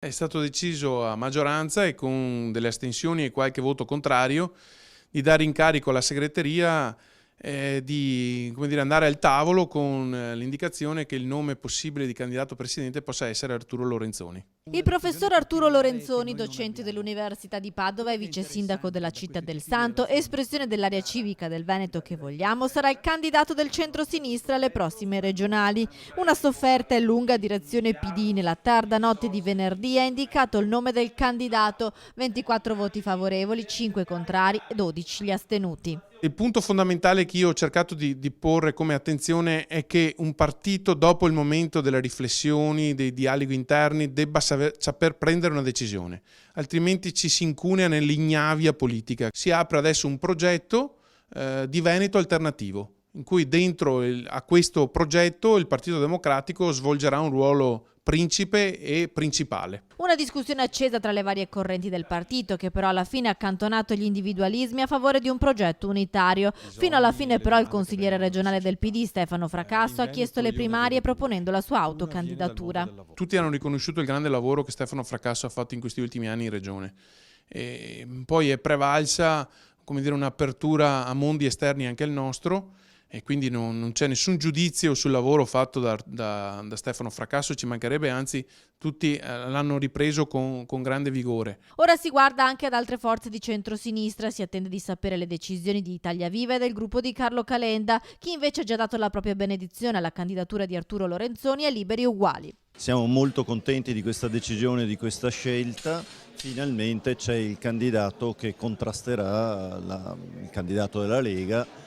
È stato deciso a maggioranza e con delle astensioni e qualche voto contrario di dare incarico alla segreteria di, come dire, andare al tavolo con l'indicazione che il nome possibile di candidato presidente possa essere Arturo Lorenzoni. Il professor Arturo Lorenzoni, docente dell'Università di Padova e vice sindaco della Città del Santo, espressione dell'area civica del Veneto che vogliamo, sarà il candidato del centro-sinistra alle prossime regionali. Una sofferta e lunga direzione PD nella tarda notte di venerdì ha indicato il nome del candidato, 24 voti favorevoli, 5 contrari e 12 gli astenuti. Il punto fondamentale che io ho cercato di porre come attenzione è che un partito, dopo il momento delle riflessioni, dei dialoghi interni, debba saper prendere una decisione, altrimenti ci si incunea nell'ignavia politica. Si apre adesso un progetto di Veneto alternativo, in cui dentro a questo progetto il Partito Democratico svolgerà un ruolo principe e principale. Una discussione accesa tra le varie correnti del partito che però alla fine ha accantonato gli individualismi a favore di un progetto unitario. Fino alla fine però il consigliere regionale del PD Stefano Fracasso ha chiesto le primarie proponendo la sua autocandidatura. Tutti hanno riconosciuto il grande lavoro che Stefano Fracasso ha fatto in questi ultimi anni in regione. E poi è prevalsa, come dire, un'apertura a mondi esterni anche al nostro, e quindi non c'è nessun giudizio sul lavoro fatto da Stefano Fracasso, ci mancherebbe, anzi tutti l'hanno ripreso con grande vigore. Ora si guarda anche ad altre forze di centrosinistra, si attende di sapere le decisioni di Italia Viva e del gruppo di Carlo Calenda. Chi invece ha già dato la propria benedizione alla candidatura di Arturo Lorenzoni è Liberi e Uguali. Siamo molto contenti di questa decisione, di questa scelta. Finalmente c'è il candidato che contrasterà il candidato della Lega